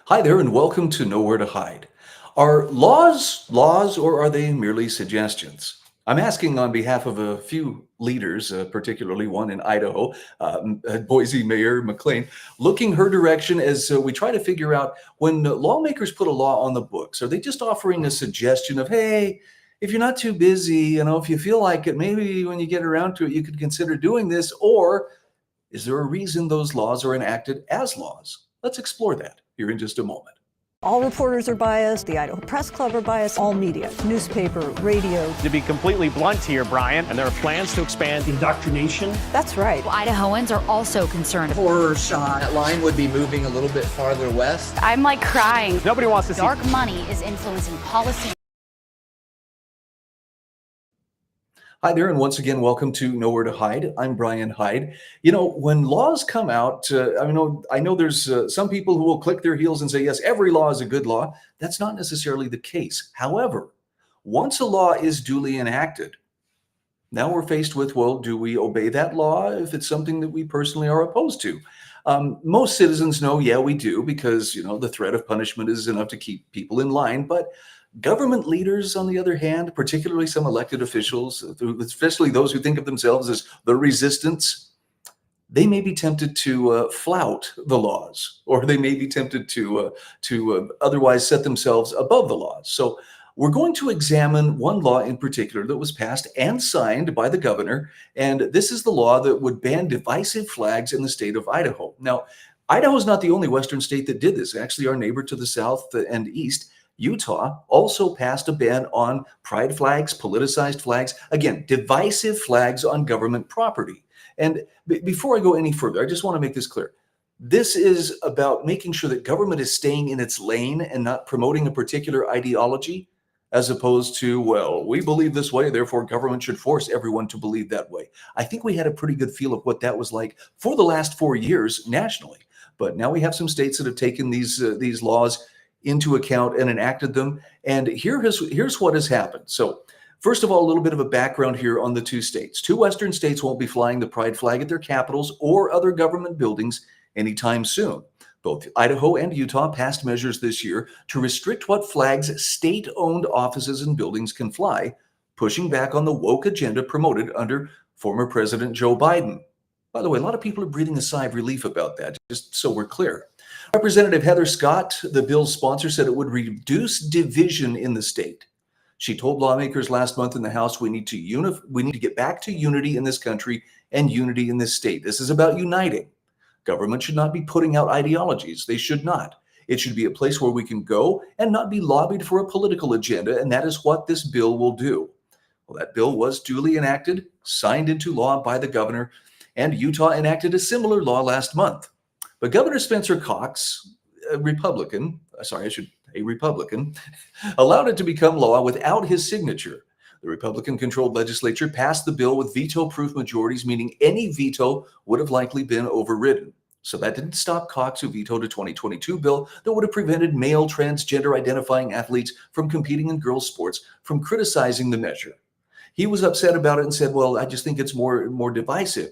Hi there, and welcome to Nowhere to Hide. Are laws, or are they merely suggestions? I'm asking on behalf of a few leaders, particularly one in Idaho, Boise Mayor McLean, looking her direction as we try to figure out when lawmakers put a law on the books, are they just offering a suggestion of, hey, if you're not too busy, if you feel like it, maybe when you get around to it, you could consider doing this, or is there a reason those laws are enacted as laws? Let's explore that here in just a moment. All reporters are biased, the Idaho Press Club are biased, all media, newspaper, radio. To be completely blunt here, Brian, and there are plans to expand indoctrination. That's right. Idahoans are also concerned. Horror shot. That line would be moving a little bit farther west. I'm like crying. Nobody wants to see Dark money is influencing policy. Hi there, and once again, welcome to Nowhere to Hide. I'm Brian Hyde. When laws come out, I know there's some people who will click their heels and say, yes, every law is a good law. That's not necessarily the case. However, once a law is duly enacted, now we're faced with, well, do we obey that law if it's something that we personally are opposed to? Most citizens know, yeah, we do, because, the threat of punishment is enough to keep people in line. But government leaders, on the other hand, particularly some elected officials, especially those who think of themselves as the resistance, they may be tempted to flout the laws, or they may be tempted to otherwise set themselves above the laws. So we're going to examine one law in particular that was passed and signed by the governor, and this is the law that would ban divisive flags in the state of Idaho. Now, Idaho is not the only Western state that did this. Actually, our neighbor to the south and east, Utah, also passed a ban on pride flags, politicized flags, again, divisive flags on government property. And before I go any further, I just want to make this clear. This is about making sure that government is staying in its lane and not promoting a particular ideology, as opposed to, well, we believe this way, therefore government should force everyone to believe that way. I think we had a pretty good feel of what that was like for the last 4 years nationally. But now we have some states that have taken these laws into account and enacted them. And here's what has happened. So first of all, a little bit of a background here on the two states. Two Western states won't be flying the pride flag at their capitals or other government buildings anytime soon. Both Idaho and Utah passed measures this year to restrict what flags state-owned offices and buildings can fly, pushing back on the woke agenda promoted under former President Joe Biden. By the way, a lot of people are breathing a sigh of relief about that, just so we're clear. Representative Heather Scott, the bill's sponsor, said it would reduce division in the state. She told lawmakers last month in the House, we need to get back to unity in this country and unity in this state. This is about uniting. Government should not be putting out ideologies. They should not. It should be a place where we can go and not be lobbied for a political agenda, and that is what this bill will do. Well, that bill was duly enacted, signed into law by the governor, and Utah enacted a similar law last month. But Governor Spencer Cox, a Republican, allowed it to become law without his signature. The Republican-controlled legislature passed the bill with veto-proof majorities, meaning any veto would have likely been overridden. So that didn't stop Cox, who vetoed a 2022 bill that would have prevented male transgender-identifying athletes from competing in girls' sports, from criticizing the measure. He was upset about it and said, well, I just think it's more divisive.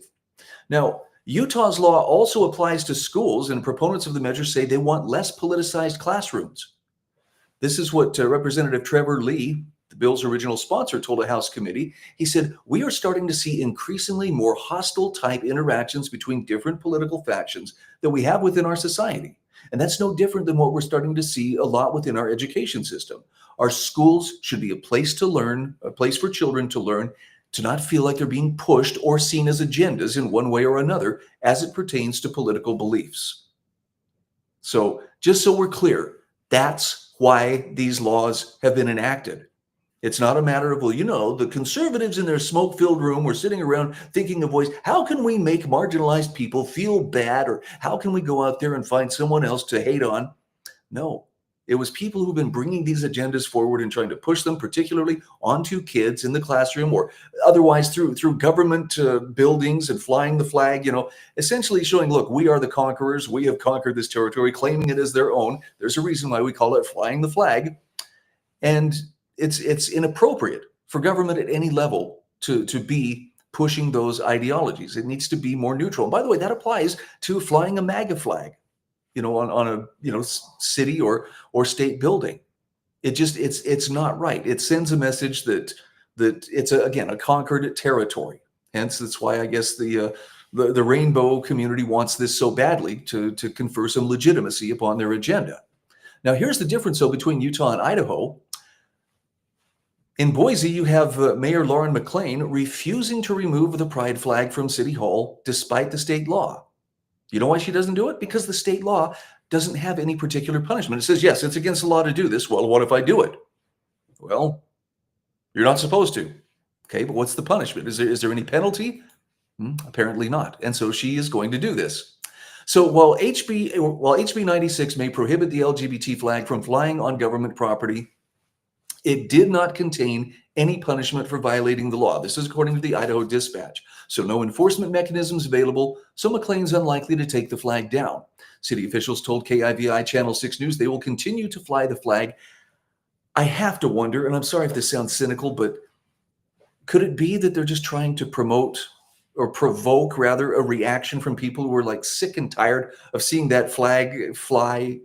Now, Utah's law also applies to schools, and proponents of the measure say they want less politicized classrooms. This is what Representative Trevor Lee, the bill's original sponsor, told a House committee. He said, we are starting to see increasingly more hostile type interactions between different political factions that we have within our society. And that's no different than what we're starting to see a lot within our education system. Our schools should be a place to learn, a place for children to learn, to not feel like they're being pushed or seen as agendas in one way or another as it pertains to political beliefs. So just so we're clear, that's why these laws have been enacted. It's not a matter of, well, the conservatives in their smoke-filled room were sitting around thinking of ways, how can we make marginalized people feel bad, or how can we go out there and find someone else to hate on? No. It was people who've been bringing these agendas forward and trying to push them, particularly onto kids in the classroom or otherwise through government buildings and flying the flag, essentially showing, look, we are the conquerors. We have conquered this territory, claiming it as their own. There's a reason why we call it flying the flag. And it's inappropriate for government at any level to be pushing those ideologies. It needs to be more neutral. And by the way, that applies to flying a MAGA flag. on a city or state building. It's not right. It sends a message that it's again a conquered territory. Hence, that's why I guess the rainbow community wants this so badly to confer some legitimacy upon their agenda. Now, here's the difference though between Utah and Idaho. In Boise, you have Mayor Lauren McLean refusing to remove the pride flag from City Hall despite the state law. You know why she doesn't do it? Because the state law doesn't have any particular punishment. It says, yes, it's against the law to do this. Well, what if I do it? Well, you're not supposed to. Okay, but what's the punishment? Is there any penalty? Apparently not. And so she is going to do this. So while HB 96 may prohibit the LGBT flag from flying on government property, it did not contain any punishment for violating the law. This is according to the Idaho Dispatch. So no enforcement mechanisms available, so McLean's unlikely to take the flag down. City officials told KIVI Channel 6 News they will continue to fly the flag. I have to wonder, and I'm sorry if this sounds cynical, but could it be that they're just trying to promote or provoke rather a reaction from people who are like sick and tired of seeing that flag fly,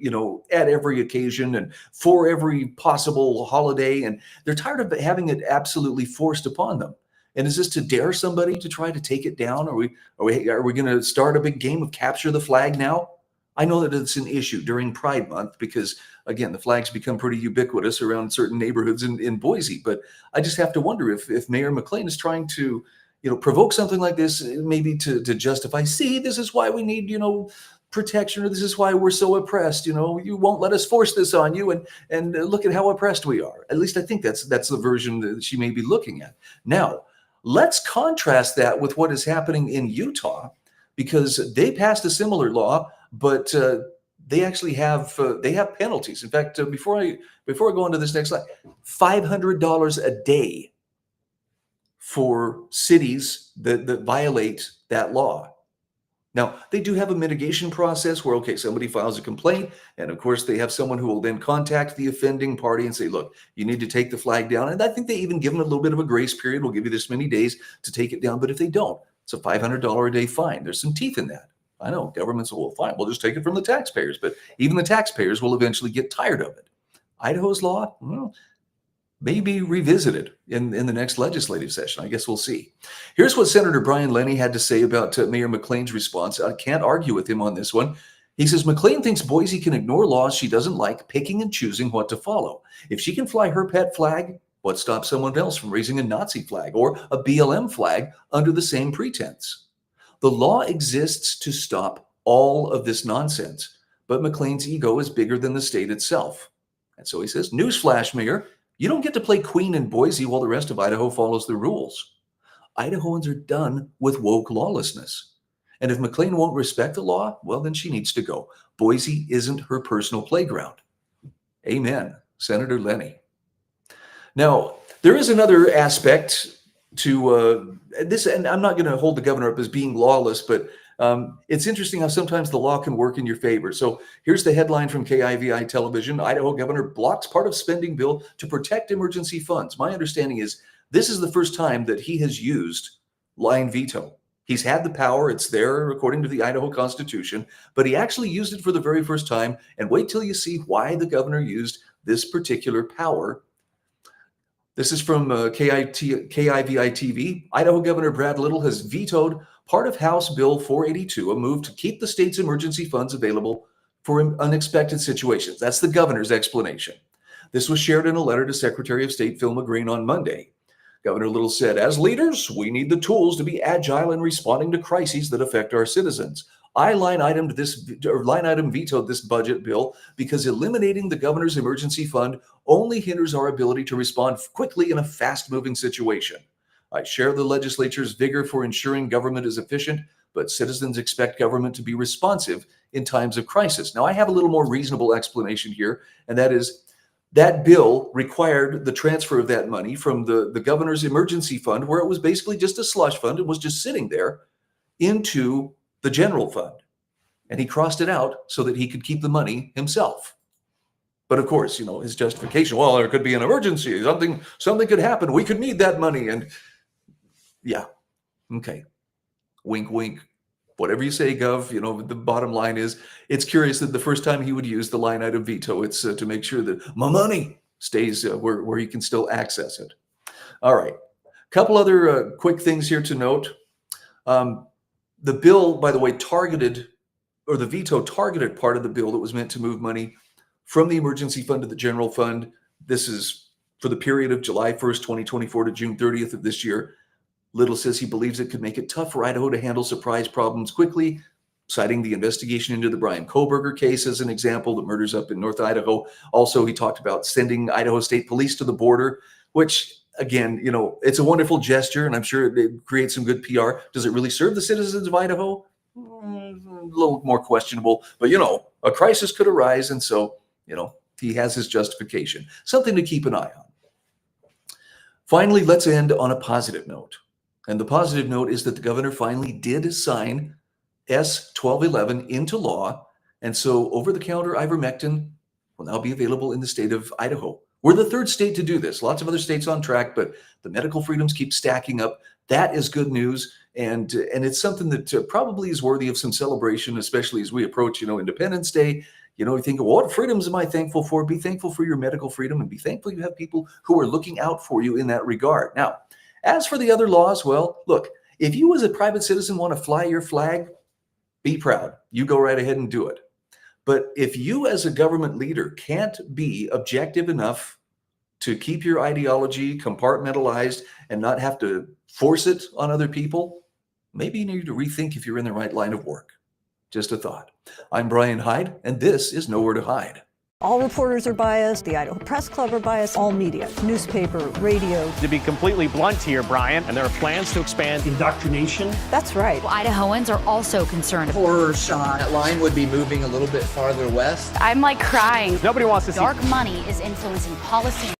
at every occasion and for every possible holiday, and they're tired of having it absolutely forced upon them. And is this to dare somebody to try to take it down? Are we going to start a big game of capture the flag now? I know that it's an issue during Pride Month because, again, the flags become pretty ubiquitous around certain neighborhoods in Boise. But I just have to wonder if Mayor McLean is trying to, provoke something like this, maybe to justify, see, this is why we need, protection, or this is why we're so oppressed. You won't let us force this on you, and look at how oppressed we are. At least I think that's the version that she may be looking at. Now, let's contrast that with what is happening in Utah, because they passed a similar law, but they actually have penalties. In fact, before I go into this next slide, $500 a day for cities that violate that law. Now, they do have a mitigation process where, okay, somebody files a complaint, and of course they have someone who will then contact the offending party and say, look, you need to take the flag down. And I think they even give them a little bit of a grace period. We'll give you this many days to take it down. But if they don't, it's a $500 a day fine. There's some teeth in that. I know governments will, fine, we'll just take it from the taxpayers. But even the taxpayers will eventually get tired of it. Idaho's law, well, may be revisited in the next legislative session. I guess we'll see. Here's what Senator Brian Lenny had to say about Mayor McLean's response. I can't argue with him on this one. He says, McLean thinks Boise can ignore laws she doesn't like, picking and choosing what to follow. If she can fly her pet flag, what stops someone else from raising a Nazi flag or a BLM flag under the same pretense? The law exists to stop all of this nonsense, but McLean's ego is bigger than the state itself. And so he says, newsflash, Mayor, you don't get to play queen in Boise while the rest of Idaho follows the rules. Idahoans are done with woke lawlessness. And if McLean won't respect the law, well, then she needs to go. Boise isn't her personal playground. Amen, Senator Lenny. Now, there is another aspect to this, and I'm not going to hold the governor up as being lawless, but it's interesting how sometimes the law can work in your favor. So here's the headline from KIVI television. Idaho governor blocks part of spending bill to protect emergency funds. My understanding is this is the first time that he has used line veto. He's had the power. It's there according to the Idaho Constitution, but he actually used it for the very first time. And wait till you see why the governor used this particular power. This is from KIVI TV. Idaho Governor Brad Little has vetoed part of House Bill 482, a move to keep the state's emergency funds available for unexpected situations. That's the governor's explanation. This was shared in a letter to Secretary of State Phil McGreen on Monday. Governor Little said, as leaders, we need the tools to be agile in responding to crises that affect our citizens. I line item vetoed this budget bill because eliminating the governor's emergency fund only hinders our ability to respond quickly in a fast-moving situation. I share the legislature's vigor for ensuring government is efficient, but citizens expect government to be responsive in times of crisis. Now, I have a little more reasonable explanation here, and that is that bill required the transfer of that money from the governor's emergency fund, where it was basically just a slush fund. It was just sitting there, into the general fund. And he crossed it out so that he could keep the money himself. But of course, his justification, well, there could be an emergency, something could happen. We could need that money. And yeah, okay. Wink, wink, whatever you say, Gov, the bottom line is it's curious that the first time he would use the line item veto, it's to make sure that my money stays where you can still access it. All right. Couple other quick things here to note. The bill, by the way, the veto targeted part of the bill that was meant to move money from the emergency fund to the general fund. This is for the period of July 1st, 2024 to June 30th of this year. Little says he believes it could make it tough for Idaho to handle surprise problems quickly, citing the investigation into the Brian Kohberger case as an example, the murders up in North Idaho. Also, he talked about sending Idaho State Police to the border, which, again, it's a wonderful gesture, and I'm sure it creates some good PR. Does it really serve the citizens of Idaho? A little more questionable, but, a crisis could arise, and so, he has his justification. Something to keep an eye on. Finally, let's end on a positive note. And the positive note is that the governor finally did sign S 1211 into law. And so over-the-counter ivermectin will now be available in the state of Idaho. We're the third state to do this. Lots of other states on track, but the medical freedoms keep stacking up. That is good news. And it's something that probably is worthy of some celebration, especially as we approach, Independence Day. You think, well, what freedoms am I thankful for? Be thankful for your medical freedom and be thankful you have people who are looking out for you in that regard. Now, as for the other laws, well, look, if you as a private citizen want to fly your flag, be proud. You go right ahead and do it. But if you as a government leader can't be objective enough to keep your ideology compartmentalized and not have to force it on other people, maybe you need to rethink if you're in the right line of work. Just a thought. I'm Brian Hyde, and this is Nowhere to Hide. All reporters are biased. The Idaho Press Club are biased. All media, newspaper, radio. To be completely blunt here, Brian, and there are plans to expand indoctrination. That's right. Well, Idahoans are also concerned. Horror shot. That line would be moving a little bit farther west. I'm crying. Nobody wants to see Dark money is influencing policy.